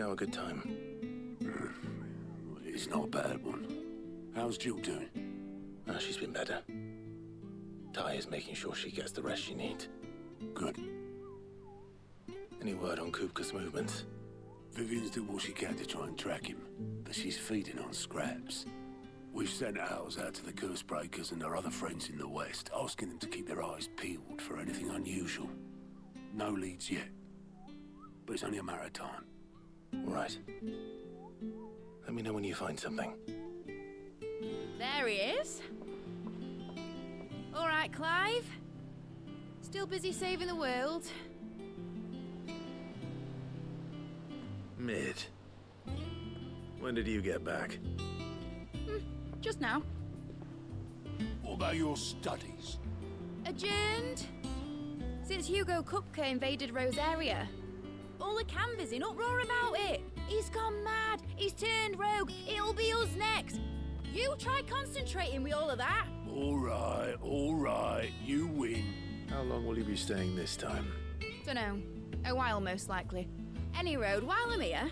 now a good time? It's not a bad one. How's Jill doing? She's been better. Ty is making sure she gets the rest she needs. Good. Any word on Kupka's movements? Vivian's doing what she can to try and track him, but she's feeding on scraps. We've sent ours out to the curse breakers and our other friends in the west, asking them to keep their eyes peeled for anything unusual. No leads yet, but it's only a matter of time. All right. Let me know when you find something. There he is. All right, Clive. Still busy saving the world. Mid. When did you get back? Just now. What about your studies? Adjourned. Since Hugo Kupka invaded Rosaria. All the canvas in uproar about it. He's gone mad. He's turned rogue. It'll be us next. You try concentrating with all of that. All right. You win. How long will you be staying this time? Dunno. A while, most likely. Any road, while I'm here,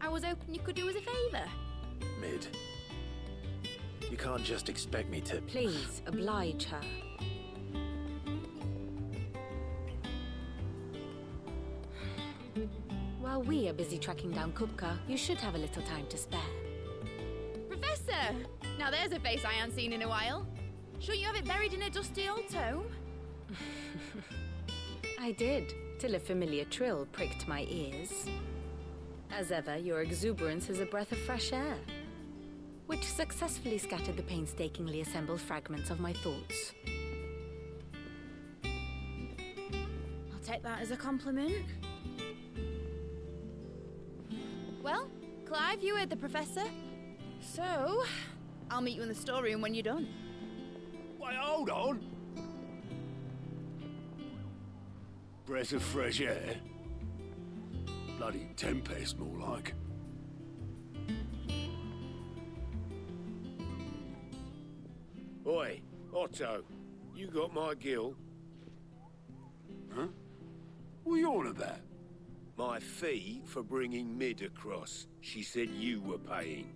I was hoping you could do us a favour. Mid. You can't just expect me to... Please, oblige her. While we are busy tracking down Kupka, you should have a little time to spare. Professor! Now there's a face I haven't seen in a while. Shouldn't you have it buried in a dusty old tome? I did, till a familiar trill pricked my ears. As ever, your exuberance is a breath of fresh air, which successfully scattered the painstakingly assembled fragments of my thoughts. I'll take that as a compliment. Well, Clive, you heard the professor. So, I'll meet you in the storeroom when you're done. Wait, hold on. Breath of fresh air? Bloody tempest, more like. Oi, Otto, you got my gill? Huh? What are you on about? My fee for bringing Mid across. She said you were paying.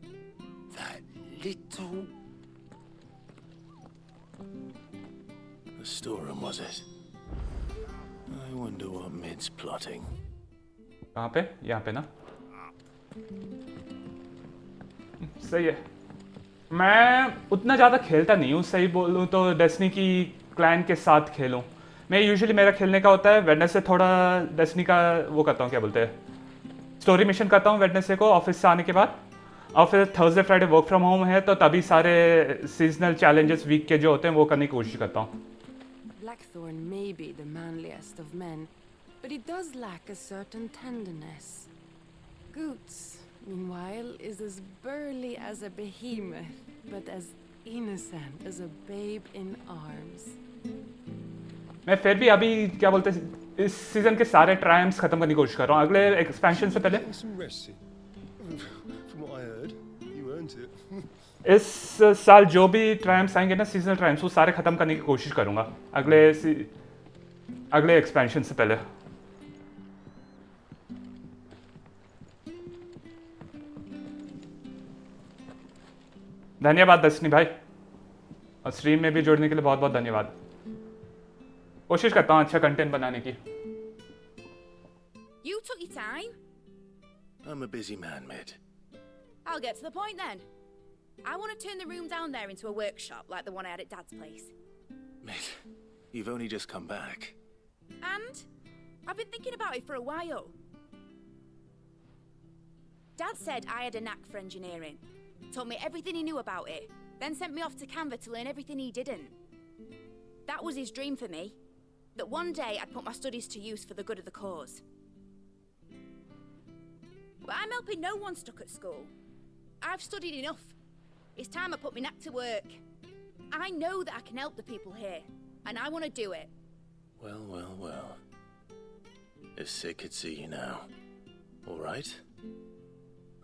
That little... The storeroom, was it? I wonder what Mid's plotting. कहाँ पे? यहाँ पे ना? सही है. मैं उतना ज़्यादा खेलता नहीं हूँ, सही बोलूँ तो डेस्टिनी की क्लैन के साथ खेलूँ. मैं यूजुअली मेरा खेलने का होता है वेडनेसडे थोड़ा डेस्टिनी का वो करता हूँ, क्या बोलते हैं, स्टोरी मिशन करता हूँ वेडनेसडे को ऑफिस से आने के बाद, और फिर Thursday Friday work from home है तो तभी सारे सीजनल चैलेंजेस वीक के जो होते हैं वो करने की कोशिश करता हूँ. Blackthorne may be the manliest of men, but he does lack a certain tenderness. Goots, meanwhile, is as burly as a behemoth, but as innocent as a babe in arms. मैं फिर भी अभी क्या बोलते हैं इस सीजन के सारे ट्रायम्स खत्म करने की कोशिश कर रहा हूँ अगले एक्सपेंशन से पहले. इस साल जो भी ट्रायम्स आएंगे ना, सीजनल ट्रायम्स, वो सारे खत्म करने की कोशिश करूँगा अगले एक्सपेंशन से पहले. धन्यवाद दर्शनी भाई, और स्ट्रीम में भी जुड़ने के लिए बहुत बहुत धन्यवाद. कोशिश करता हूँ अच्छा कंटेंट बनाने की. You took your time. I'm a busy man, Mid. I'll get to the point then. I want to turn the room down there into a workshop like the one I had at Dad's place. Mid, you've only just come back. And I've been thinking about it for a while. Dad said I had a knack for engineering. Told me everything he knew about it, then sent me off to Canva to learn everything he didn't. That was his dream for me. That one day I'd put my studies to use for the good of the cause. But I'm helping no one stuck at school. I've studied enough. It's time I put my knack to work. I know that I can help the people here, and I want to do it. Well. If Sid could see you now. All right.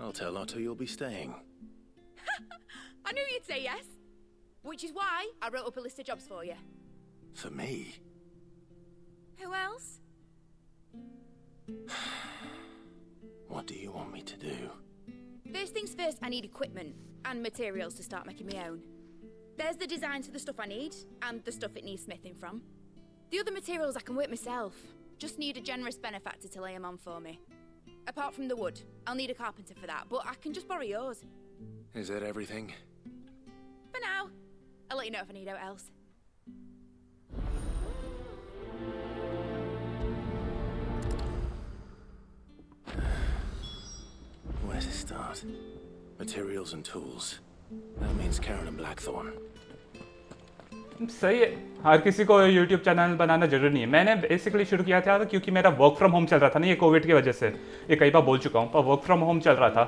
I'll tell Otto you'll be staying. I knew you'd say yes. Which is why I wrote up a list of jobs for you. For me? Who else? What do you want me to do? First things first, I need equipment and materials to start making my own. There's the designs for the stuff I need, and the stuff it needs smithing from. The other materials I can work myself. Just need a generous benefactor to lay them on for me. Apart from the wood, I'll need a carpenter for that, but I can just borrow yours. Is that everything? For now. I'll let you know if I need out else. Where to start? Materials and tools. That means Charon and Blackthorne. सही है, हर किसी को YouTube channel बनाना जरूरी नहीं है. मैंने basically शुरू किया था क्योंकि मेरा वर्क फ्रॉम होम चल रहा था ना, ये कोविड की वजह से. ये कई बार बोल चुका हूँ, पर वर्क फ्रॉम होम चल रहा था.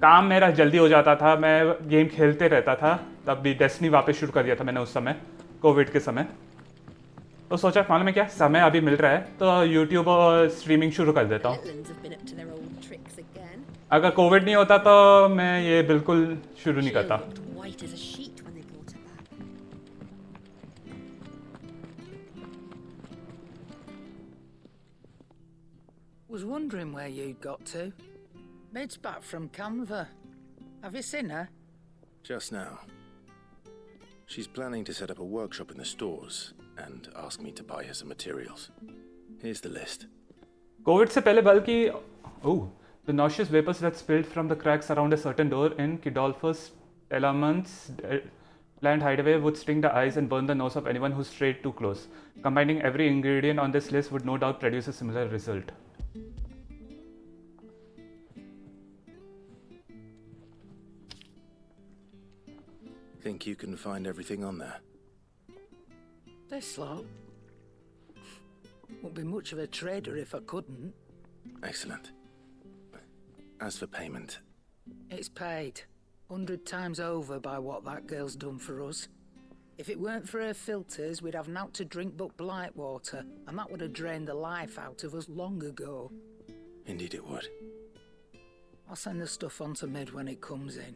काम मेरा जल्दी हो जाता था, मैं गेम खेलते रहता था. तब भी डेस्टिनी वापस शुरू कर दिया था मैंने उस समय, कोविड के समय. तो सोचा मालूम है क्या, समय अभी मिल रहा है तो यूट्यूब और स्ट्रीमिंग शुरू कर देता हूँ. अगर कोविड नहीं होता तो मैं ये बिल्कुल शुरू नहीं करता. Was wondering where you'd got to. Mid's back from Canva. Have you seen her? Just now. She's planning to set up a workshop in the stores and ask me to buy her some materials. Here's the list. Covid से पहले बल्कि the nauseous vapors that spilled from the cracks around a certain door in Kidolphus Telamant's planned hideaway would sting the eyes and burn the nose of anyone who strayed too close. Combining every ingredient on this list would no doubt produce a similar result. Think you can find everything on there? This lot. Wouldn't be much of a trader if I couldn't. Excellent. As for payment? It's paid 100 times over by what that girl's done for us. If it weren't for her filters, we'd have naught to drink but blight water, and that would have drained the life out of us long ago. Indeed it would. I'll send the stuff on to Mid when it comes in.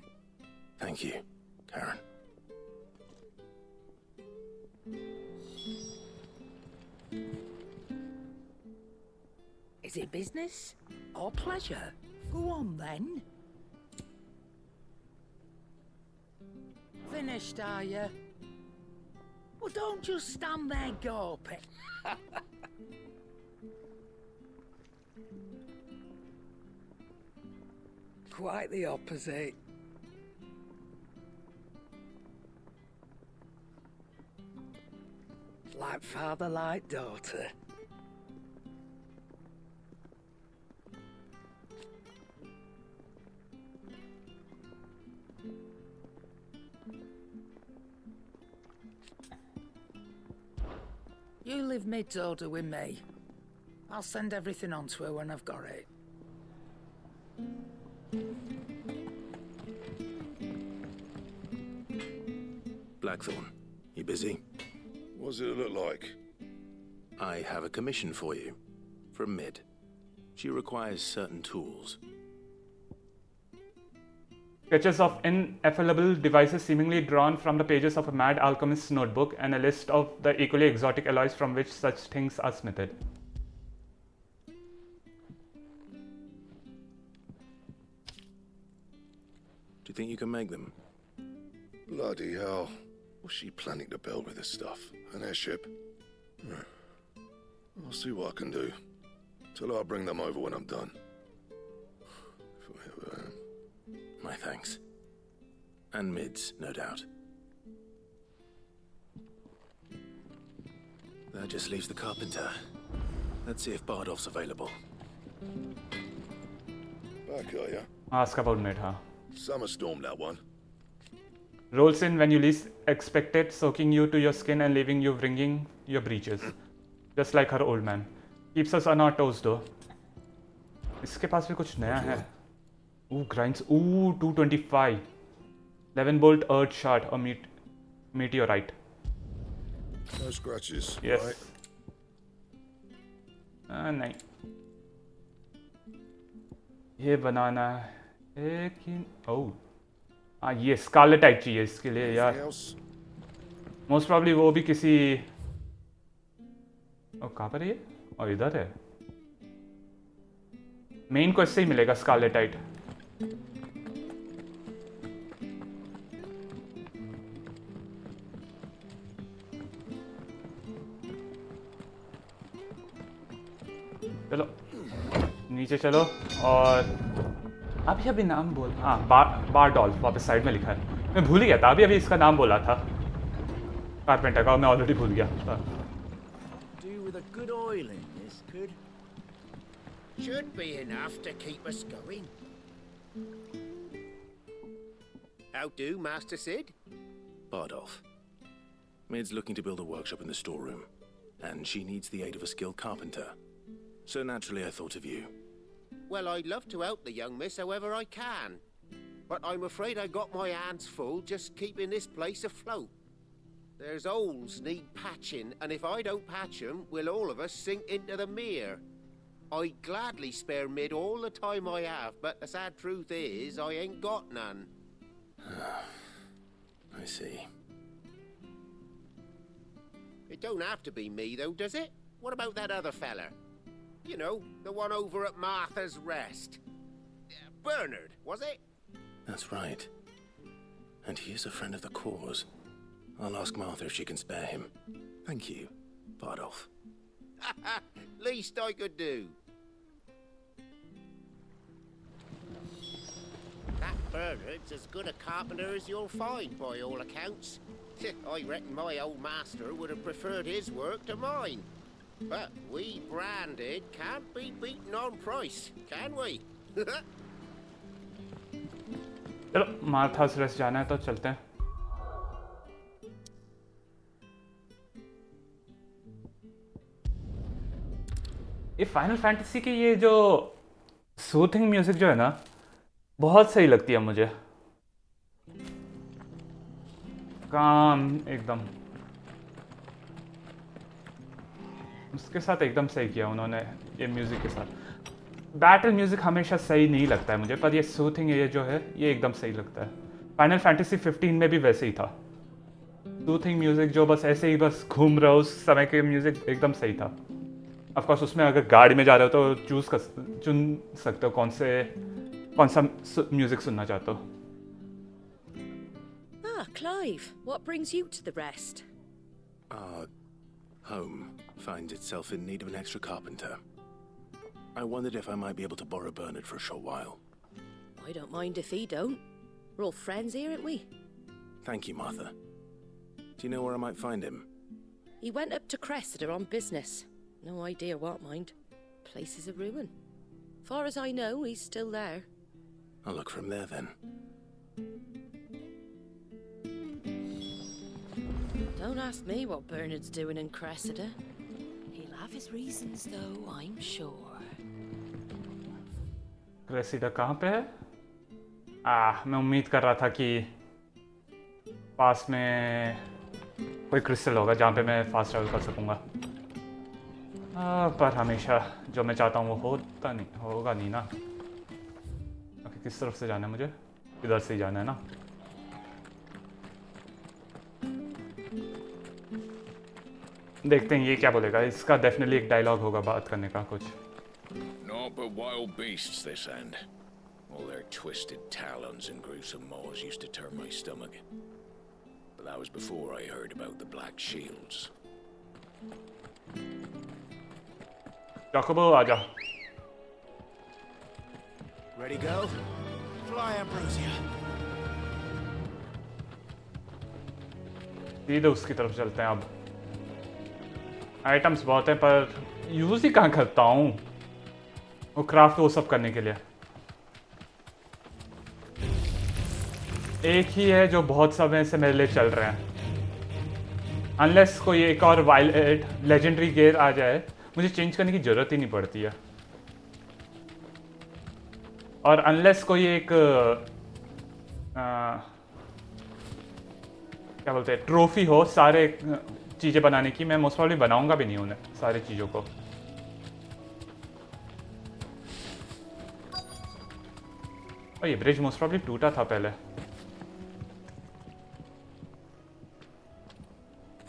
Thank you, Charon. Is it business or pleasure? Go on then. Finished, are you? Well, don't just stand there gawping. Quite the opposite. Like father, like daughter. You leave Mid's order with me. I'll send everything on to her when I've got it. Blackthorne, you busy? What does it look like? I have a commission for you. From Mid. She requires certain tools. Sketches of ineffable devices seemingly drawn from the pages of a mad alchemist's notebook, and a list of the equally exotic alloys from which such things are smithed. Do you think you can make them? Bloody hell. What's she planning to build with this stuff? An airship? I'll see what I can do. Tell her I'll bring them over when I'm done. My thanks. And Mid's, no doubt. That just leaves the carpenter. Let's see if Bardolph's available. Back, are ya? Ask about Mid, huh? Summer storm, that one. Rolls in when you least expect it, soaking you to your skin and leaving you wringing your breeches. Just like her old man. Keeps us on our toes though. इसके पास भी कुछ नया है. Ooh, grinds. Ooh, 225. 11 bolt earth shard or meteorite. No scratches, Yes. right? नहीं. ये बनाना है कि ये स्कारलेटाइट चाहिए इसके लिए यार. Anything else? मोस्ट प्रॉब्ली वो भी किसी कहाँ पर है ये? इधर है. मेन को इससे ही मिलेगा स्कारलेटाइट। चलो नीचे चलो। और अभी नाम बोल, हाँ बार डॉल वापस साइड में लिखा है, मैं भूल ही गया था। अभी इसका नाम बोला था कारपेंटर का, मैं ऑलरेडी भूल गया। Do with a good oiling, this could. Should be enough to keep us going. How do, Master Sid? Bardolph. Maid's looking to build a workshop in the storeroom, and she needs the aid of a skilled carpenter. So naturally I thought of you. Well, I'd love to help the young miss however I can. But I'm afraid I got my hands full just keeping this place afloat. There's holes need patching, and if I don't patch them, will all of us sink into the mere. I'd gladly spare Mid all the time I have, but the sad truth is, I ain't got none. I see. It don't have to be me, though, does it? What about that other fella? You know, the one over at Martha's Rest. Bernard, was it? That's right. And he is a friend of the cause. I'll ask Martha if she can spare him. Thank you, Bardolph. Least I could do. That Bernard's as good a carpenter as you'll find, by all accounts. I reckon my old master would have preferred his work to mine. But we branded can't be beaten on price, can we? चलो मार्थास rest जाना है तो चलते हैं। ये final fantasy की ये जो सूथिंग म्यूजिक जो है ना, बहुत सही लगती है मुझे। काम एकदम उसके साथ एकदम सही किया उन्होंने ये म्यूजिक के साथ। बैटल म्यूजिक हमेशा सही नहीं लगता है मुझे, पर ये सूथिंग ये जो है ये एकदम सही लगता है। फाइनल फैंटेसी 15 में भी वैसे ही था, सूथिंग म्यूजिक जो बस ऐसे ही बस घूम रहा हो उस समय के म्यूजिक एकदम सही था। ऑफ कोर्स उसमें अगर गाड़ी में जा रहे हो तो चुन सकते हो कौन सा म्यूजिक सुनना चाहते हो। Ah, Clive, what brings you to the rest? Our home finds itself in need of an extra carpenter. I wondered if I might be able to borrow Bernard for a short while. I don't mind if he don't. We're all friends here, aren't we? Thank you, Martha. Do you know where I might find him? He went up to Cressida on business. No idea what, mind. Place is a ruin. Far as I know, he's still there. I'll look for him there then. Don't ask me what Bernard's doing in Cressida. He'll have his reasons, though, I'm sure. Cressida कहाँ पे है? मैं उम्मीद कर रहा था कि पास में कोई क्रिस्टल होगा जहाँ पे मैं फास्ट ट्रैवल कर सकूँगा, पर हमेशा जो मैं चाहता हूँ वो होगा नहीं ना। ओके, किस तरफ से जाना है मुझे? इधर से ही जाना है ना। देखते हैं ये क्या बोलेगा। इसका डेफिनेटली एक डायलॉग होगा बात करने का कुछ। Naught but wild beasts this end. All their twisted talons and gruesome maws used to turn my stomach. But that was before I heard about the Black Shields. Jacobo, आजा। Ready go? Fly, Ambrosia. सीधे उसकी तरफ चलते हैं अब। Items बहुत हैं पर यूज ही कहाँ करता हूँ वो क्राफ्ट वो सब करने के लिए। एक ही है जो बहुत समय से मेरे लिए चल रहे हैं। अनलेस कोई एक और वाइल्ड लेजेंडरी गियर आ जाए मुझे चेंज करने की ज़रूरत ही नहीं पड़ती है। और अनलेस कोई एक क्या बोलते हैं ट्रॉफी हो सारे चीज़ें बनाने की, मैं मोस्ट प्रॉब्ली बनाऊंगा भी नहीं उन्हें सारी चीज़ों को। और ये ब्रिज मोस्ट प्रॉब्ली टूटा था पहले।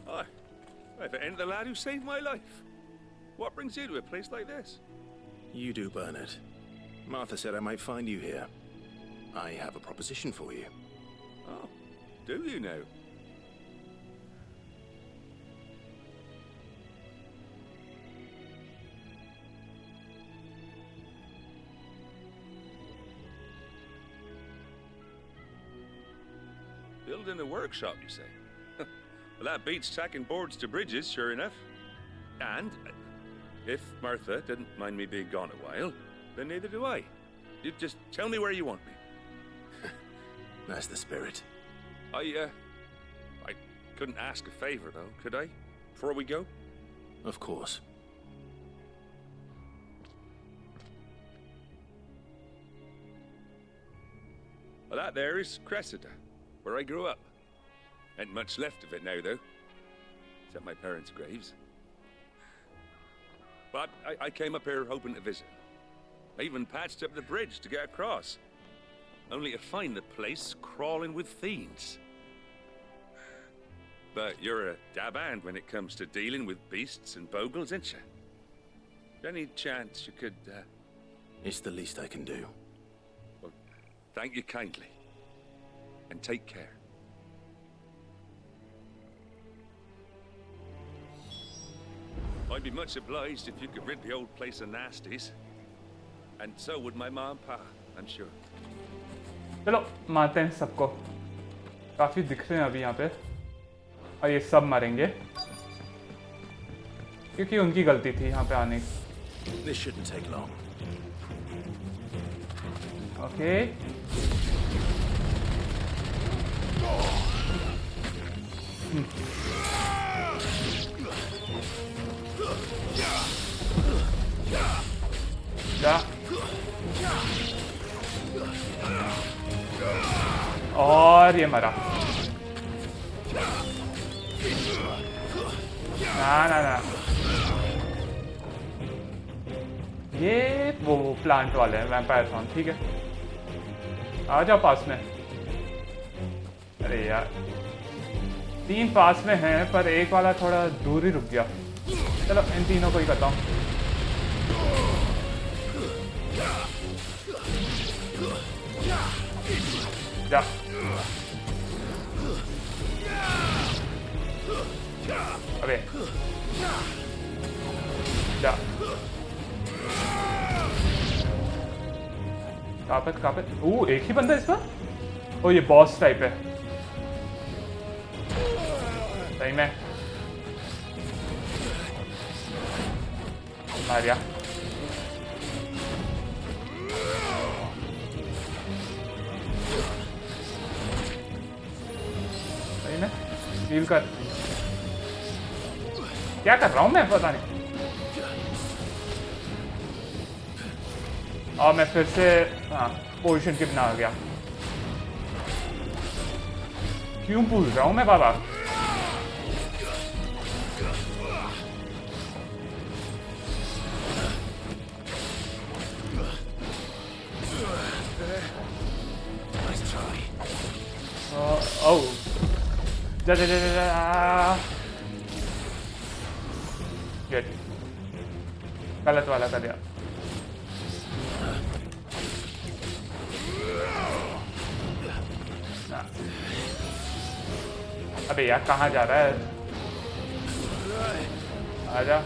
Hi, I've ain't the lad who saved my life. What brings you to a place like this? You do, Bernard. Martha said I might find you here. I have a proposition for you. Oh, do you now? Building a workshop, you say? Well, that beats tacking boards to bridges, sure enough. And if Martha didn't mind me being gone a while, then neither do I. You just tell me where you want me. That's the spirit. I couldn't ask a favor, though, could I? Before we go? Of course. Well, that there is Cressida, where I grew up. Ain't much left of it now, though. Except my parents' graves. But I came up here hoping to visit. I even patched up the bridge to get across. Only to find the place crawling with fiends. But you're a dab hand when it comes to dealing with beasts and bogles, ain't you? Any chance you could, It's the least I can do. Well, thank you kindly. And take care. I'd be much obliged if you could rid the old place of nasties. And so would my mom and pa, I'm sure. चलो मारते हैं सबको. काफी दिख रहे हैं अभी यहाँ पे. और ये सब मरेंगे क्योंकि उनकी गलती थी यहाँ पे आने. This shouldn't take long. Okay. जा. और ये मरा. ना. ये वो प्लांट वाले हैं वैम्पायर फॉर्म. ठीक है, आ जाओ पास में. अरे यार 3 पास में हैं पर एक वाला थोड़ा दूर ही रुक गया. चलो इन तीनों को ही करता हूँ. जा. अबे जा. कापत. एक ही बंदा इसमें. ओ ये बॉस टाइप है सही में. मारिया. सही में डील कर. क्या कर रहा हूँ मैं पता नहीं. और मैं फिर से पोजीशन के बिना आ गया. क्यों भूल रहा हूँ मैं बाबा. गलत वाला कर दिया. अबे यार कहाँ जा रहा है. आजा.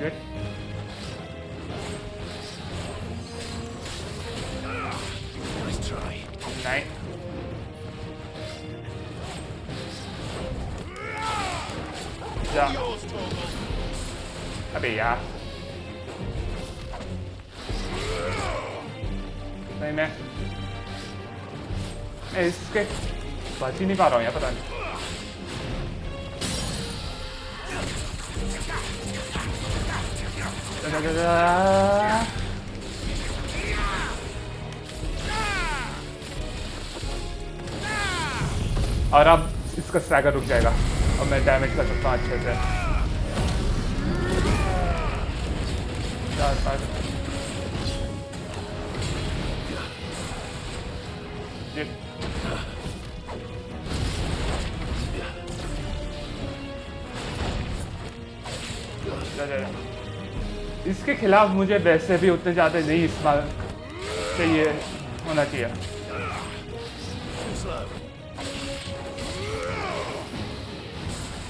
गुड. नहीं. जा. अबे यार नहीं मैं इसके बच ही नहीं पा रहा हूँ यार. पता नहीं. और अब इसका स्टैगर रुक जाएगा और मैं डैमेज कर सकता हूँ अच्छे से. इसके खिलाफ मुझे वैसे भी उतने ज़्यादा नहीं इस्तेमाल चाहिए होना चाहिए।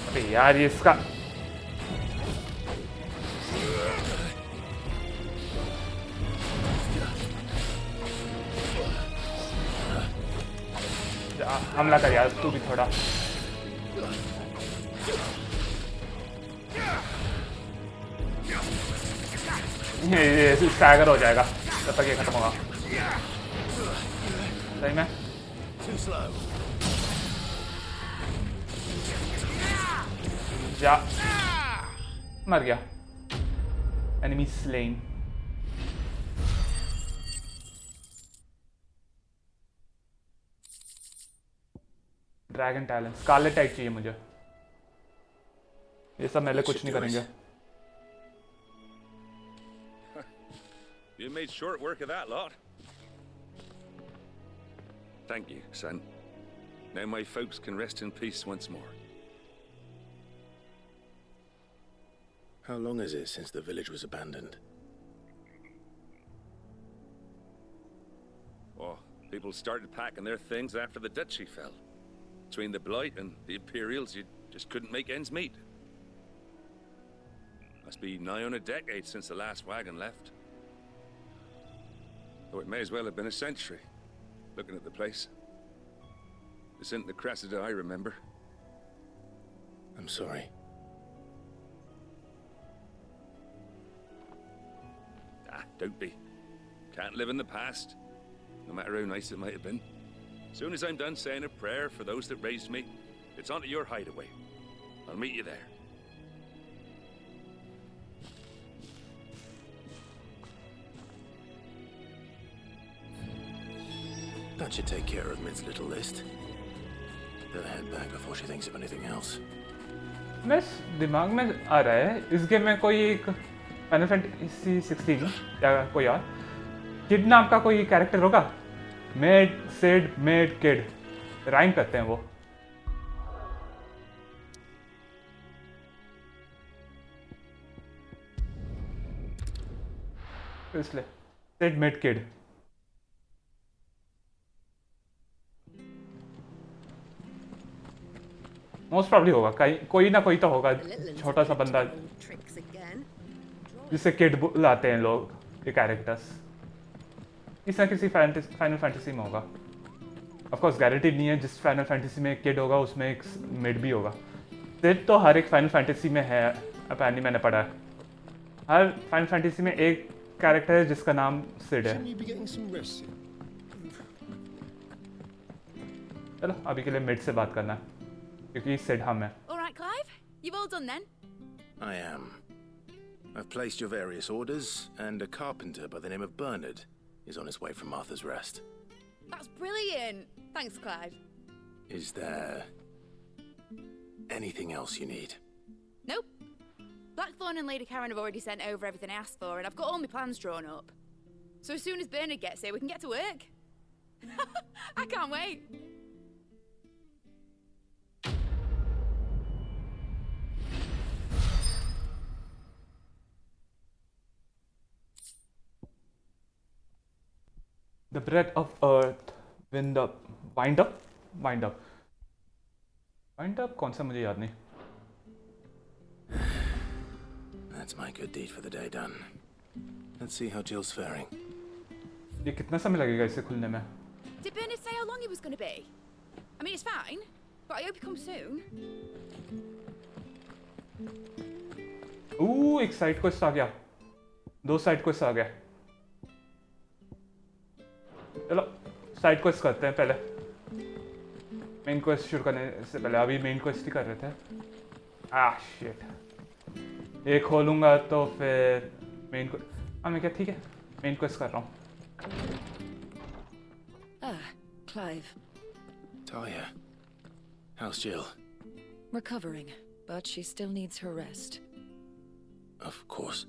अबे यार ये इसका हमला कर यार तू भी थोड़ा। ये स्टैगर हो जाएगा जब तक ये खत्म होगा। सही में जा मर गया। Enemy slain. Dragon talent scarlet type चाहिए मुझे। ये सब मेरे कुछ नहीं करेंगे। You made short work of that lot. Thank you, son. Now my folks can rest in peace once more. How long is it since the village was abandoned? Oh, people started packing their things after the duchy fell. Between the Blight and the Imperials, you just couldn't make ends meet. Must be nigh on a decade since the last wagon left. Though it may as well have been a century, looking at the place. This isn't the Cressida I remember. I'm sorry. Don't be. Can't live in the past, no matter how nice it might have been. As soon as I'm done saying a prayer for those that raised me, it's onto your hideaway. I'll meet you there. That should take care of Mid's little list. Better head back before she thinks of anything else. बस दिमाग में आ रहा है इस game में कोई एक final fantasy 16 या कोई और किड नाम का कोई कैरेक्टर होगा। Made said made kid rhyme करते हैं वो। इसलिए said made kid. Most probably होगा कोई ना कोई तो होगा छोटा सा बंदा जिसे किड बुलाते हैं लोग ये कैरेक्टर्स। किसी ना किसी फाइनल फैंटेसी में होगा। ऑफ कोर्स गारंटीड नहीं है जिस फाइनल फैंटेसी में एक किड होगा उसमें एक मिड भी होगा। सिर्फ तो हर एक फाइनल फैंटेसी में है अपनी मैंने पढ़ा है। हर फाइनल फैंटेसी में एक कैरेक्टर है जिसका नाम सिड है। चलो अभी के लिए मिड से बात करना है क्योंकि सिड हम है। All right, Clive, you've all done then. I am. I've placed your various orders, and a carpenter by the name of Bernard is on his way from Arthur's Rest. That's brilliant. Thanks, Clive. Is there anything else you need? Nope. Blackthorne and Lady Charon have already sent over everything I asked for, and I've got all my plans drawn up. So as soon as Bernard gets here, we can get to work. I can't wait. The breath of earth, wind up, wind up, wind up, wind up. कौन सा मुझे याद नहीं। That's my good deed for the day done. Let's see how Jill's faring. ये कितना समय लगेगा इसे खुलने में? Did Bernard say how long he was going to be? I mean, it's fine, but I hope he comes soon. एक side quest आ गया। 2 side quest आ गया। चलो साइड क्वेस्ट करते हैं पहले। मेन क्वेस्ट शुरू करने से पहले अभी मेन क्वेस्ट ही कर रहे थे। शिट ये खोलूंगा तो फिर मेन क्वेस्ट मैं क्या ठीक है मेन क्वेस्ट कर रहा हूँ। Clive. Talia, how's Jill? Recovering, but she still needs her rest. Of course.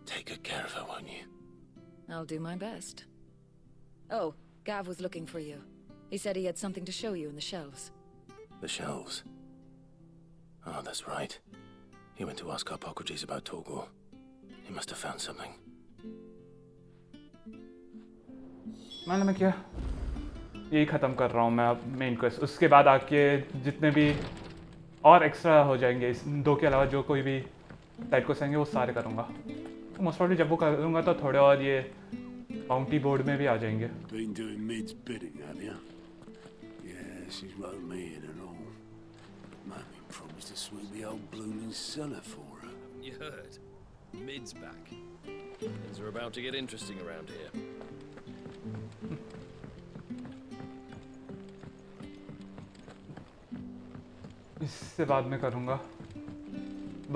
Take good care of her, won't you? I'll do my best. Oh, Gav was looking for you. He said he had something to show you in the shelves. The shelves? Oh, that's right. He went to ask Hippocrates about Torgor. He must have found something. मैं क्या यही ख़त्म कर रहा हूँ मैं अब main quest. उसके बाद आके जितने भी और एक्स्ट्रा हो जाएंगे इस 2 के अलावा जो कोई भी साइड क्वेस्ट आएंगे वो सारे करूँगा. मोस्ट प्रॉब्ली जब वो करूँगा तो थोड़े और ये बाउंटी बोर्ड में भी आ जाएंगे. Been doing Mid's bidding, have you? Yeah, she's wrote me in and all. Mummy promised to sweep the old blooming cellar for her. You heard? Mid's back. Things are about to get interesting around here. इससे बाद में करूँगा.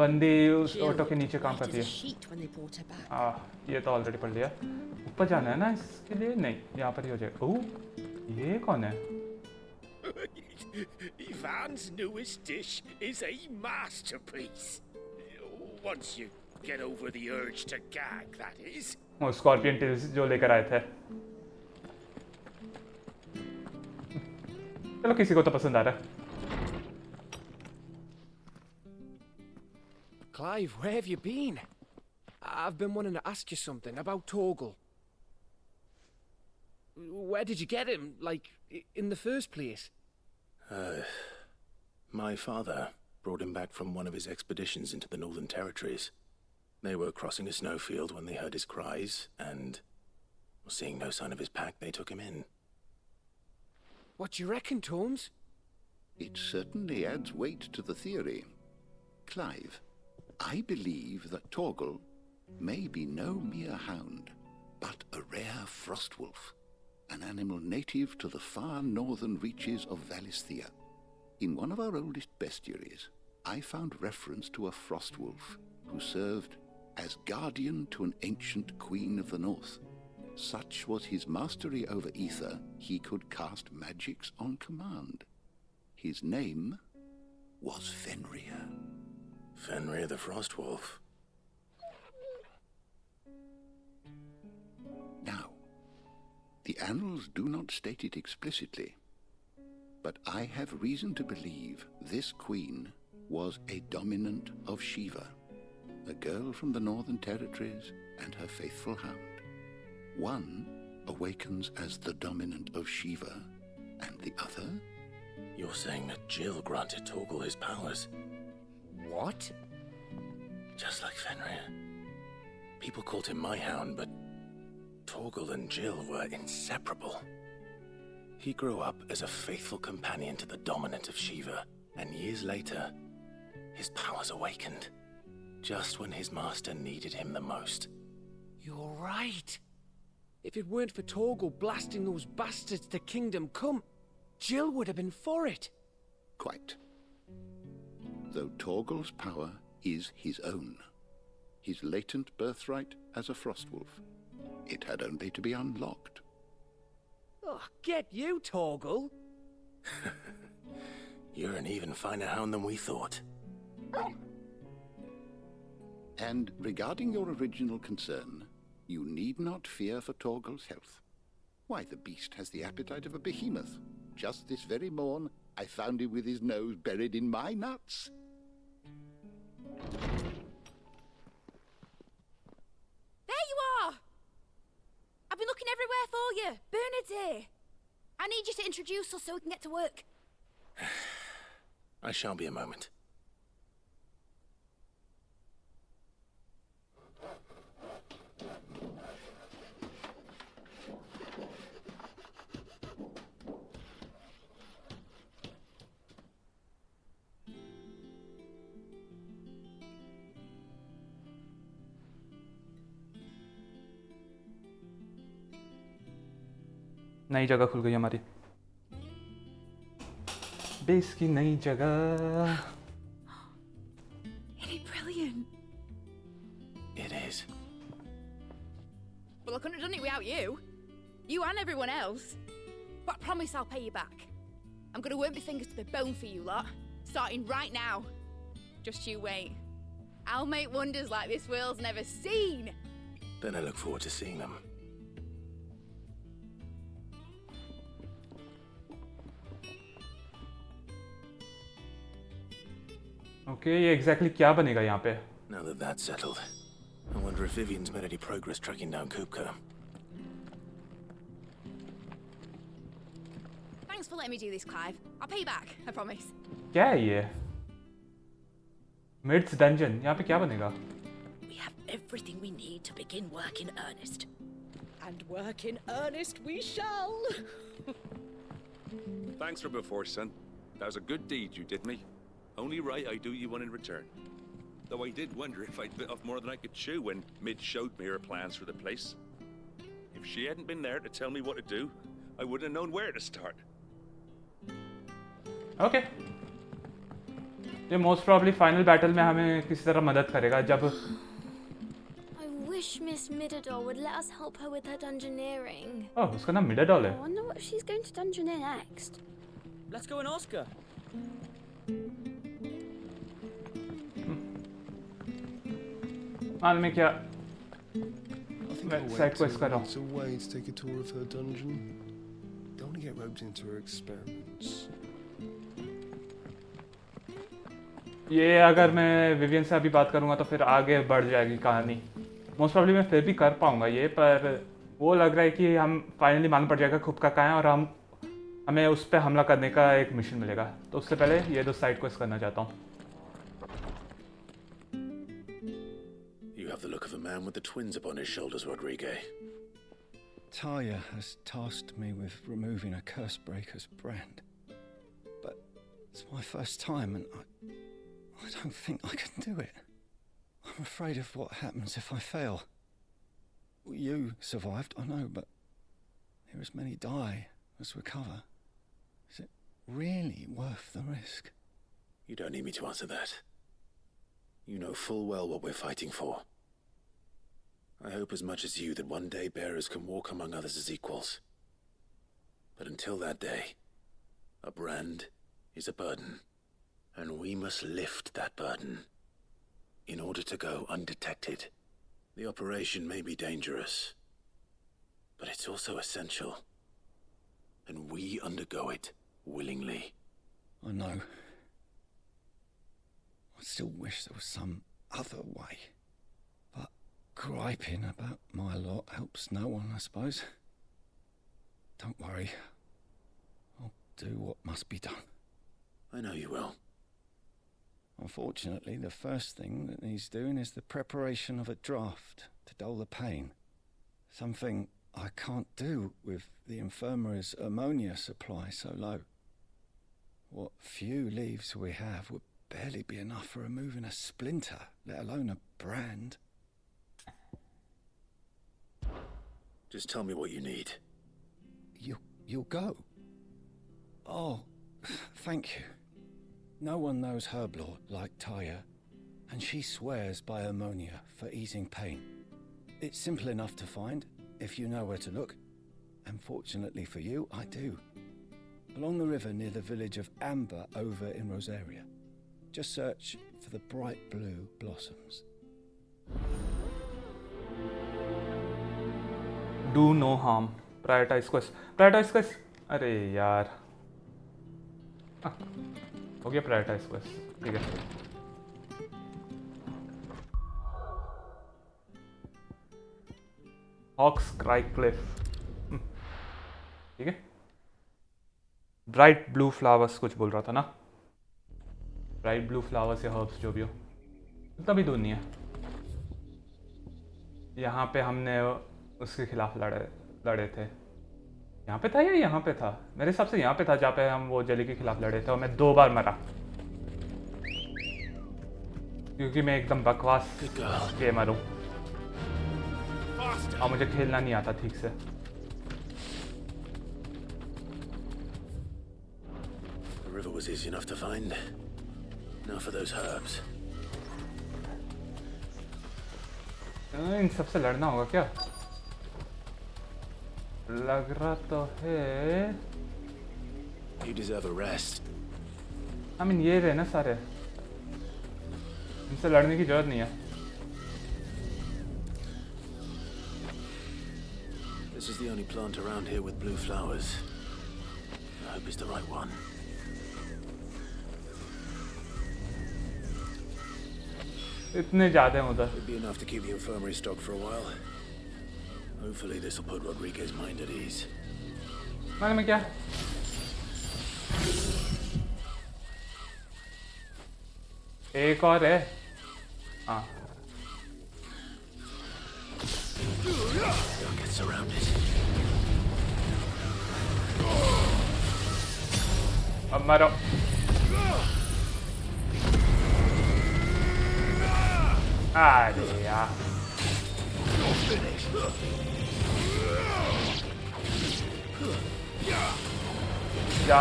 बंदी उस auto के नीचे काम करती है. ये तो ऑलरेडी पढ़ लिया. ऊपर जाना है ना इसके लिए. नहीं, यहाँ पर ही हो जाएगा. ओह, ये कौन है? Ivan's newest dish is a masterpiece. Once you get over the urge to gag, that is. वो स्कॉर्पियन टेल्स जो लेकर आए थे. चलो किसी को तो पसंद आ रहा है. Clive, where have you been? I've been wanting to ask you something about Torgal. Where did you get him, like, in the first place? My father brought him back from one of his expeditions into the Northern Territories. They were crossing a snowfield when they heard his cries, and seeing no sign of his pack, they took him in. What do you reckon, Tomes? It certainly adds weight to the theory. Clive, I believe that Torgal may be no mere hound, but a rare frost wolf, an animal native to the far northern reaches of Valisthea. In one of our oldest bestiaries, I found reference to a frost wolf who served as guardian to an ancient queen of the north. Such was his mastery over ether, he could cast magics on command. His name was Fenrir. Fenrir the Frost Wolf. Now, the annals do not state it explicitly, but I have reason to believe this queen was a dominant of Shiva, a girl from the Northern Territories and her faithful hound. One awakens as the dominant of Shiva, and the other? You're saying that Jill granted Torgal his powers? What? Just like Fenrir. People called him my hound, but Torgal and Jill were inseparable. He grew up as a faithful companion to the dominant of Shiva, and years later, his powers awakened, just when his master needed him the most. You're right. If it weren't for Torgal blasting those bastards to Kingdom Come, Jill would have been for it. Quite. Though Torgal's power is his own, his latent birthright as a frostwolf, it had only to be unlocked. Oh, get you, Torgal! You're an even finer hound than we thought. And regarding your original concern, you need not fear for Torgal's health. Why, the beast has the appetite of a behemoth. Just this very morn, I found him with his nose buried in my nuts. There you are! I've been looking everywhere for you. Bernard's here. I need you to introduce us so we can get to work. I shall be a moment. नई जगह खुल गई हमारी. Base की नई जगह. Isn't it brilliant? It is. Well, I couldn't have done it without you. You and everyone else. But I promise I'll pay you back. I'm going to work my fingers to the bone for you lot. Starting right now. Just you wait. I'll make wonders like this world's never seen. Then I look forward to seeing them. Okay, ये exactly क्या बनेगा यहाँ पे? Now that that's settled, I wonder Wonder if Vivian's made any progress tracking down Kupka. Thanks for letting me do this, Clive. I'll pay you back, I promise. क्या है ये? Mid's dungeon. यहाँ पे क्या बनेगा? We have everything we need to begin work in earnest. And work in earnest we shall. Thanks for before, son. That was a good deed you did me. Only right I do you one in return. Though I did wonder if I'd bit off more than I could chew when Mid showed me her plans for the place. If she hadn't been there to tell me what to do, I wouldn't have known where to start. Okay. ये most probably final battle में हमें किसी तरह मदद करेगा जब I wish Miss Midadol would let us help her with her dungeoneering. Oh, उसका नाम Midadol है. I wonder what she's going to dungeoneer next. Let's go and ask her. हाल में क्या I think I'll side wait quest कर till रहा हूँ. it's away to take a tour of her dungeon. Don't want to get roped into her experiments. ये अगर मैं Vivian से अभी बात करूँगा तो फिर आगे बढ़ जाएगी कहानी. मोस्ट प्रॉब्ली मैं फिर भी कर पाऊँगा ये, पर वो लग रहा है कि हम फाइनली मालूम पड़ जाएगा खुद का कहाँ है और हमें उस पर हमला करने का एक मिशन मिलेगा. तो उससे पहले ये दो साइड क्वेस्ट करना चाहता हूँ. You have the look of a man with the twins upon his shoulders, Rodrigue. Taya has tasked me with removing a curse breaker's brand. But it's my first time and I don't think I can do it. I'm afraid of what happens if I fail. You survived, I know, but here as many die as recover. Is it really worth the risk? You don't need me to answer that. You know full well what we're fighting for. I hope as much as you that one day bearers can walk among others as equals. But until that day, a brand is a burden, and we must lift that burden in order to go undetected. The operation may be dangerous, but it's also essential, and we undergo it willingly. I know. I still wish there was some other way. But griping about my lot helps no one, I suppose. Don't worry. I'll do what must be done. I know you will. Unfortunately, the first thing that needs doing is the preparation of a draft to dull the pain. Something I can't do with the infirmary's ammonia supply so low. What few leaves we have would barely be enough for removing a splinter, let alone a brand. Just tell me what you need. You'll go? Oh, thank you. No one knows herb lore like Taya, and she swears by ammonia for easing pain. It's simple enough to find, if you know where to look. And fortunately for you, I do. Along the river near the village of Amber over in Rosaria. Just search for the bright blue blossoms. Do no harm. Prioritize quest. Prioritize quest. अरे यार. हो गया prioritize quest. ठीक है. Hawks Cry Cliff. ठीक है. Bright blue flowers कुछ बोल रहा था ना. Bright blue flowers या herbs जो भी हो. इतना भी दूर नहीं है. यहाँ पे हमने उसके खिलाफ लड़े थे. यहाँ पे था या यहाँ पे था? मेरे हिसाब से यहाँ पे था जहाँ पे हम वो जली के खिलाफ लड़े थे और मैं 2 बार मरा क्योंकि मैं एकदम बकवास गेमर हूँ और मुझे खेलना नहीं आता ठीक से. The river was easy enough to find. Now for those herbs. इन सबसे लड़ना होगा क्या? लग रहा तो है. You deserve a rest. I mean ये रहे ना सारे. इनसे लड़ने की जरूरत नहीं है. This is the only plant around here with blue flowers. I hope it's the right one. इतने ज़्यादा हैं उधर. Would be enough to keep the infirmary stocked for a while. Hopefully this will put Rodriguez's mind at ease. मैं क्या? एक और है. हाँ. Don't get surrounded. अब मारो. अरे यार. जा.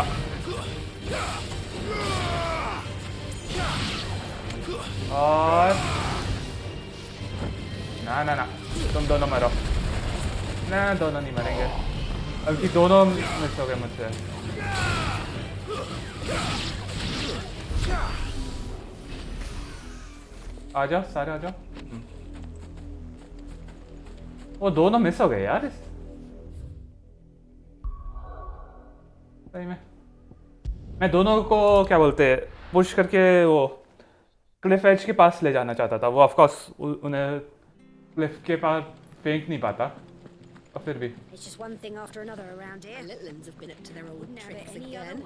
और ना तुम दोनों मरो. ना दोनों नहीं मरेंगे. बल्कि दोनों मिस हो गए मुझसे. आ जाओ सारे आ जाओ. वो दोनों मिस हो गए यार. सही में मैं दोनों को क्या बोलते हैं पुश करके वो क्लिफ एज के पास ले जाना चाहता था. वो ऑफ कोर्स उन्हें क्लिफ के पास फेंक नहीं पाता. और फिर भी It's just one thing after another around here. The Littlands have been up to their old tricks again.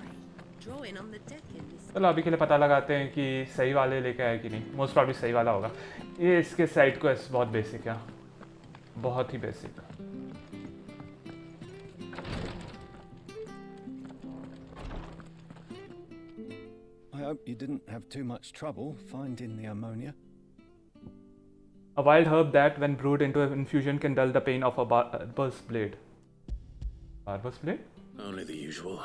Drawing on the deckings. चलो अभी के लिए पता लगाते हैं कि सही वाले लेके आए कि नहीं. मोस्ट प्रॉब्ली सही वाला होगा. ये इसके साइड क्वेस्ट बहुत बेसिक है. बहुत ही basic. I hope you didn't have too much trouble finding the ammonia. A wild herb that, when brewed into an infusion, can dull the pain of a barber's blade. Barber's blade? Only the usual.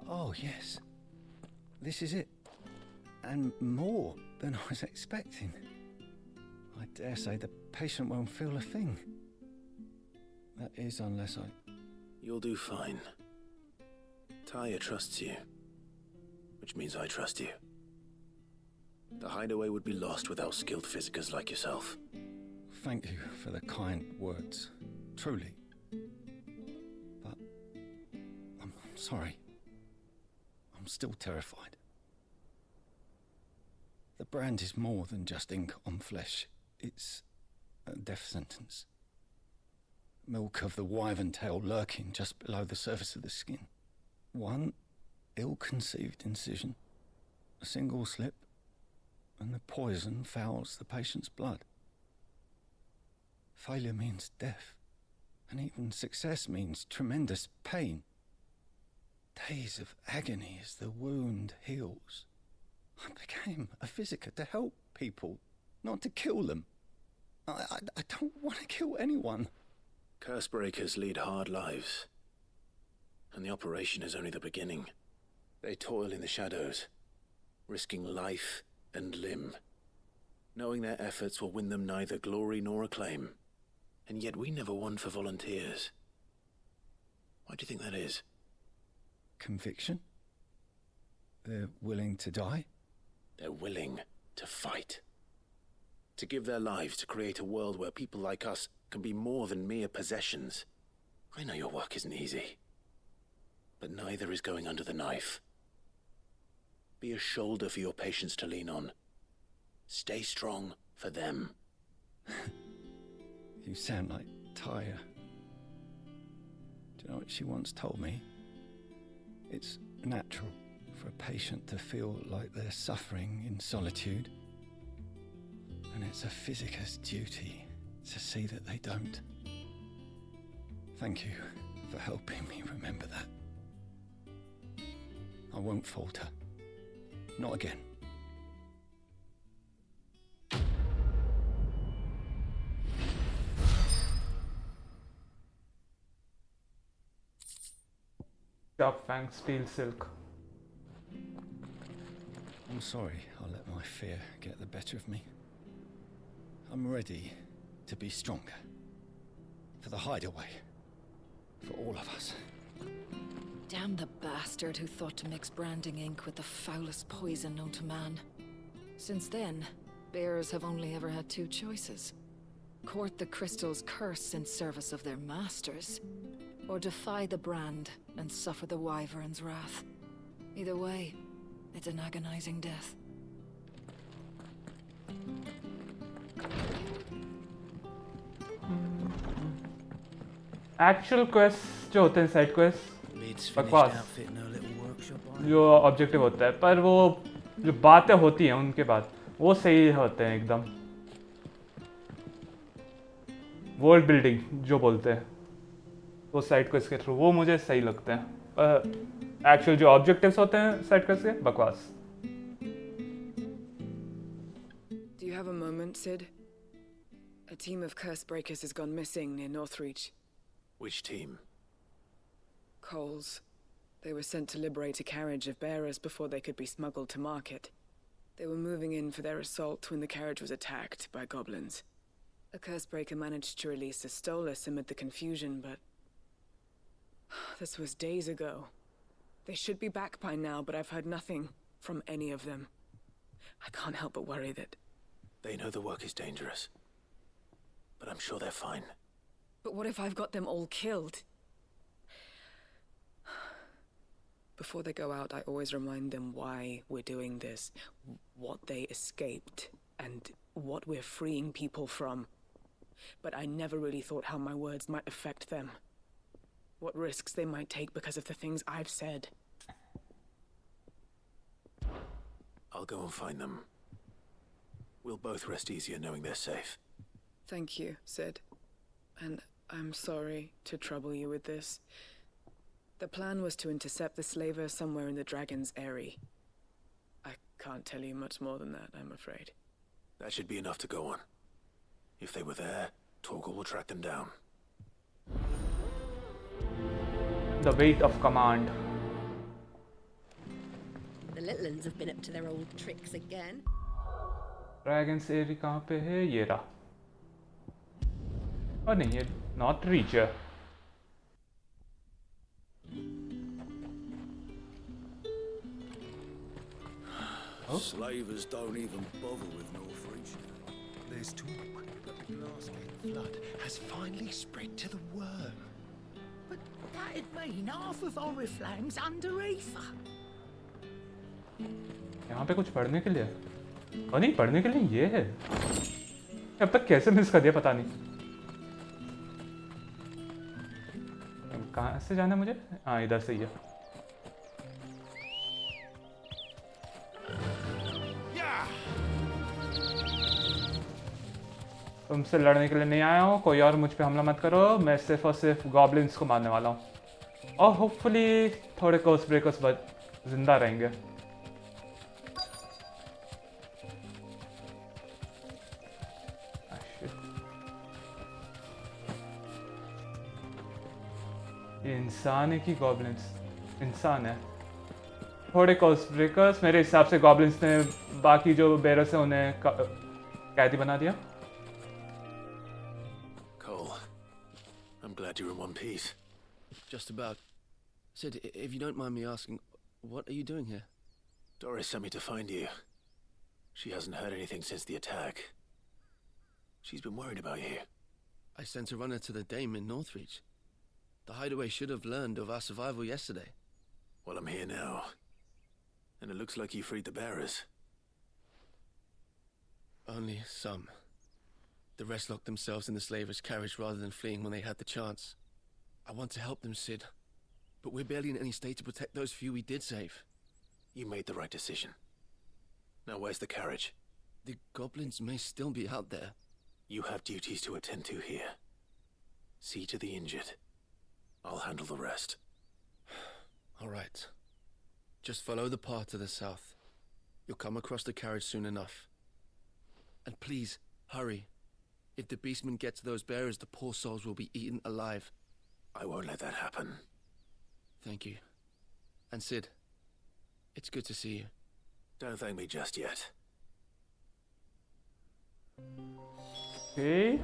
Oh, yes. This is it. And more than I was expecting. I dare say the patient won't feel a thing. That is, unless I... You'll do fine. Taya trusts you. Which means I trust you. The hideaway would be lost without skilled physicers like yourself. Thank you for the kind words. Truly. But... I'm sorry. I'm still terrified. The brand is more than just ink on flesh. It's a death sentence. Milk of the wyvern tail lurking just below the surface of the skin. One ill-conceived incision, a single slip, and the poison fouls the patient's blood. Failure means death, and even success means tremendous pain. Days of agony as the wound heals. I became a physiker to help people, not to kill them. I don't want to kill anyone. Cursebreakers lead hard lives. And the operation is only the beginning. They toil in the shadows, risking life and limb, knowing their efforts will win them neither glory nor acclaim. And yet we never won for volunteers. Why do you think that is? Conviction? They're willing to die? They're willing to fight. To give their lives to create a world where people like us can be more than mere possessions. I know your work isn't easy. But neither is going under the knife. Be a shoulder for your patients to lean on. Stay strong for them. You sound like Taya. Do you know what she once told me? It's natural for a patient to feel like they're suffering in solitude. And it's a physicist's duty to see that they don't. Thank you for helping me remember that. I won't falter. Not again. Sharp fang, steel silk. I'm sorry I let my fear get the better of me. I'm ready to be stronger. For the hideaway. For all of us. Damn the bastard who thought to mix branding ink with the foulest poison known to man. Since then, bearers have only ever had two choices. Court the crystal's curse in service of their masters, or defy the brand and suffer the wyvern's wrath. Either way, it's an agonizing death. Actual quest जो होते हैं, side quest बकवास, जो objective होता है, पर वो जो बातें होती हैं उनके बाद वो सही होते हैं एकदम। वर्ल्ड बिल्डिंग जो बोलते हैं वो साइड क्वेस्ट के थ्रू, वो मुझे सही लगते हैं। एक्चुअल जो ऑब्जेक्टिव्स होते हैं साइड क्वेस्ट के, बकवास। Do you have a moment, Sid? A team of curse breakers has gone missing near Northreach. Which team? Coles. They were sent to liberate a carriage of bearers before they could be smuggled to market. They were moving in for their assault when the carriage was attacked by goblins. A cursebreaker managed to release a stolus amid the confusion, but this was days ago. They should be back by now, but I've heard nothing from any of them. I can't help but worry that... They know the work is dangerous, but I'm sure they're fine. But what if I've got them all killed? Before they go out, I always remind them why we're doing this, what they escaped, and what we're freeing people from. But I never really thought how my words might affect them. What risks they might take because of the things I've said. I'll go and find them. We'll both rest easier knowing they're safe. Thank you, Sid. And I'm sorry to trouble you with this. The plan was to intercept the slaver somewhere in the Dragon's Eyrie. I can't tell you much more than that, I'm afraid. That should be enough to go on. If they were there, Torgal will track them down. The weight of command. The little ones have been up to their old tricks again. Dragon's Eyrie कहाँ पे है? ये रहा। और नहीं, ये Not Reach है। Slavers don't even bother with Northreach. There's talk that the Glassgate flood has finally spread to the worm. But that'd mean half of Oriflamme's under ether. यहाँ पे कुछ पढ़ने के लिए? और नहीं, पढ़ने के लिए ये है। अब तक कैसे मिस कर दिया पता नहीं। कहाँ से जाना है मुझे? हाँ, इधर से ही है। तुमसे लड़ने के लिए नहीं आया हूँ, कोई और मुझ पे हमला मत करो। मैं सिर्फ और सिर्फ गॉब्लिन्स को मारने वाला हूँ, और होपफुली थोड़े कर्स ब्रेकर्स जिंदा रहेंगे। इंसान है कि गॉब्लिन्स? इंसान है। थोड़े कर्स ब्रेकर्स, मेरे हिसाब से गॉब्लिन्स ने बाकी जो बेरस है उन्हें कैदी बना दिया। I'm glad you're in one piece. Just about. Sid, if you don't mind me asking, what are you doing here? Doris sent me to find you. She hasn't heard anything since the attack. She's been worried about you. I sent a runner to the Dame in Northreach. The hideaway should have learned of our survival yesterday. Well, I'm here now. And it looks like you freed the bearers. Only some. The rest locked themselves in the slaver's carriage rather than fleeing when they had the chance. I want to help them, Sid. But we're barely in any state to protect those few we did save. You made the right decision. Now where's the carriage? The goblins may still be out there. You have duties to attend to here. See to the injured. I'll handle the rest. All right. Just follow the path to the south. You'll come across the carriage soon enough. And please, hurry. If the beastman gets those bearers, the poor souls will be eaten alive. I won't let that happen. Thank you. And Sid, it's good to see you. Don't thank me just yet. Hey?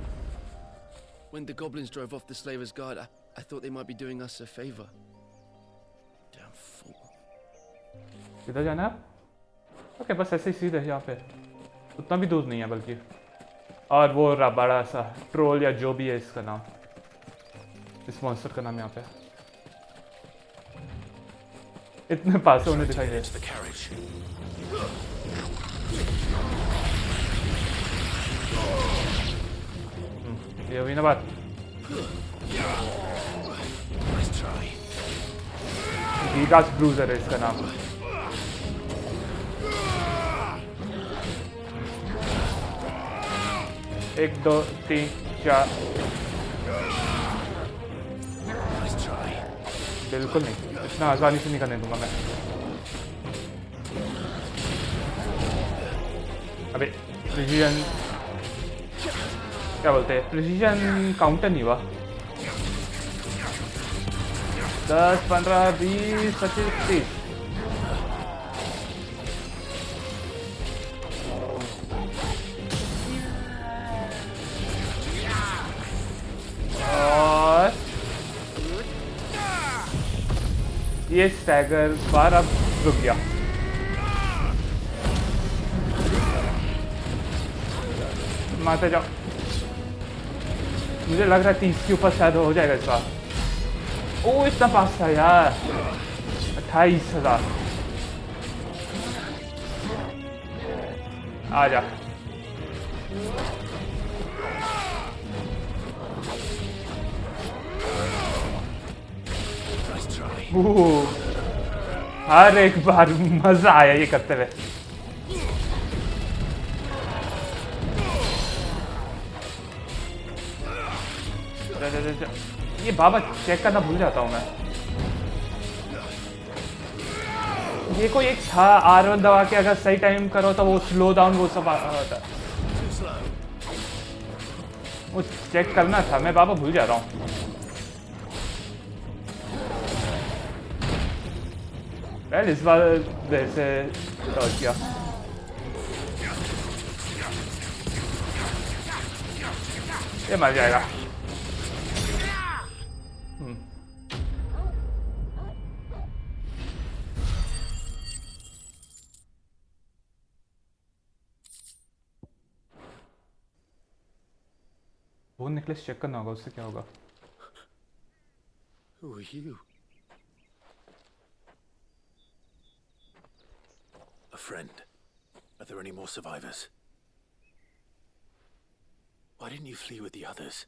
When the goblins drove off the slaver's guard, I thought they might be doing us a favor. Damn fool. किधर जाना है? Okay, बस ऐसे ही सीधे यहाँ पे। उतना भी दूर नहीं है बल्कि। और वो बड़ा सा ट्रोल या जो भी है इसका नाम, इस मॉन्स्टर का नाम यहाँ पे इतने पास से उन्हें दिखाई दे। ये हुई ना बात। वीगास ब्रूजर है इसका नाम। एक, दो, तीन, चार। बिल्कुल नहीं, इतना आसानी से नहीं करने दूंगा मैं। अबे प्रिसीजन क्या बोलते हैं, प्रिसीजन काउंटर नहीं हुआ। 10, 15, 20, 25, 30। और ये स्टैगर बार अब रुक गया। मारते जाओ। मुझे लग रहा है 30 के ऊपर शायद हो जाएगा इस बार। ओ इतना पास था यार। 28,000। आ जा। हर एक बार मजा आया ये करते हुए। ये बाबा चेक करना भूल जाता हूँ मैं। ये कोई एक था R1 दबा के अगर सही टाइम करो तो वो स्लो डाउन वो सब होता। वो चेक करना था, मैं बाबा भूल जा रहा हूँ। पहले इस बार वैसे डॉज किया। ये मर जाएगा। वो नेकलेस चेक करना होगा, उससे क्या होगा? Who are you? A friend. Are there any more survivors? Why didn't you flee with the others?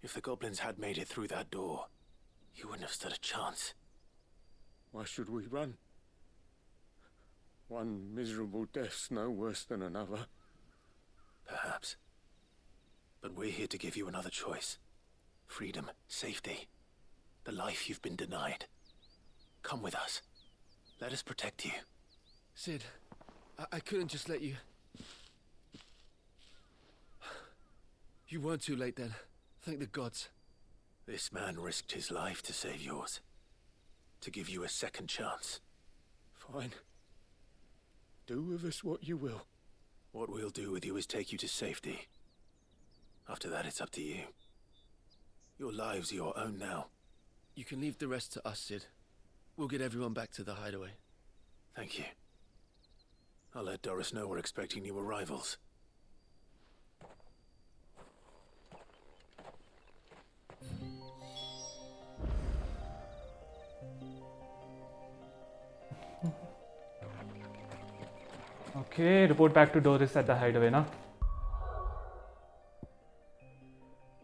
If the goblins had made it through that door, you wouldn't have stood a chance. Why should we run? One miserable death's no worse than another. Perhaps. But we're here to give you another choice. Freedom, safety, the life you've been denied. Come with us. Let us protect you. Sid, I couldn't just let you... You weren't too late then. Thank the gods. This man risked his life to save yours. To give you a second chance. Fine. Do with us what you will. What we'll do with you is take you to safety. After that, it's up to you. Your lives are your own now. You can leave the rest to us, Sid. We'll get everyone back to the hideaway. Thank you. I'll let Doris know we're expecting new arrivals. Okay, report back to Doris at the hideaway ना।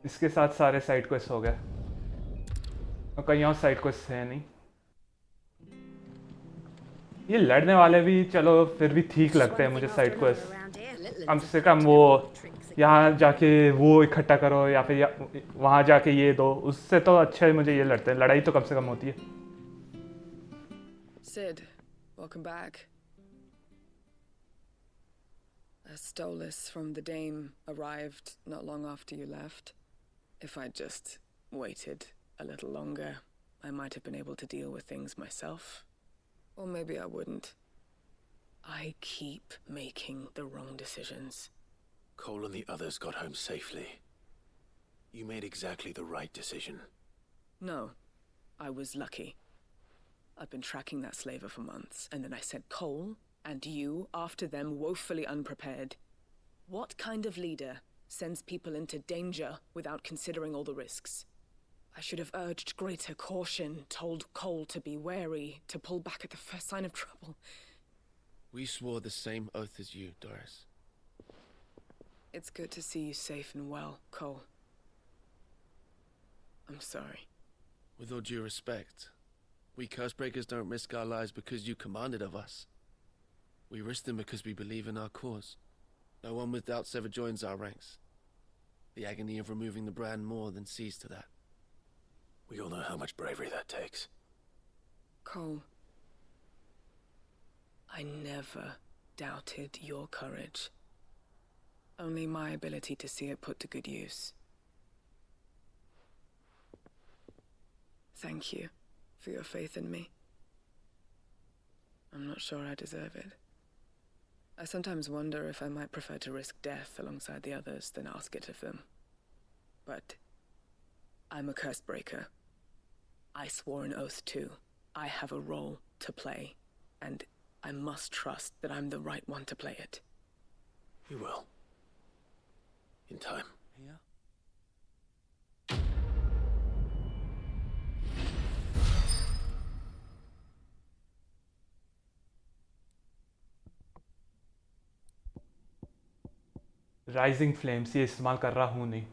इसके साथ सारे side quest हो गए और कहीं और side quest है नहीं। ये लड़ने वाले भी चलो फिर भी ठीक लगते हैं मुझे साइड क्वेस्ट। कम से कम वो यहाँ जाके वो इकट्ठा करो या फिर वहाँ जाके ये दो, उससे तो अच्छे मुझे ये लड़ते हैं। लड़ाई तो कम से कम होती है। Sid, welcome back. A stolus from the dame arrived not long after you left. If I'd just waited a little longer, I might have been able to deal with things myself. Or maybe I wouldn't. I keep making the wrong decisions. Cole and the others got home safely. You made exactly the right decision. No, I was lucky. I've been tracking that slaver for months, and then I sent Cole and you after them woefully unprepared. What kind of leader sends people into danger without considering all the risks? I should have urged greater caution, told Cole to be wary, to pull back at the first sign of trouble. We swore the same oath as you, Doris. It's good to see you safe and well, Cole. I'm sorry. With all due respect, we Cursebreakers don't risk our lives because you commanded of us. We risk them because we believe in our cause. No one with doubts ever joins our ranks. The agony of removing the brand more than sees to that. We all know how much bravery that takes. Cole, I never doubted your courage. Only my ability to see it put to good use. Thank you for your faith in me. I'm not sure I deserve it. I sometimes wonder if I might prefer to risk death alongside the others than ask it of them. But I'm a Cursebreaker. I swore an oath too. I have a role to play, and I must trust that I'm the right one to play it. You will. In time. Yeah. Rising flames ये इस्तेमाल कर रहा हूँ नहीं.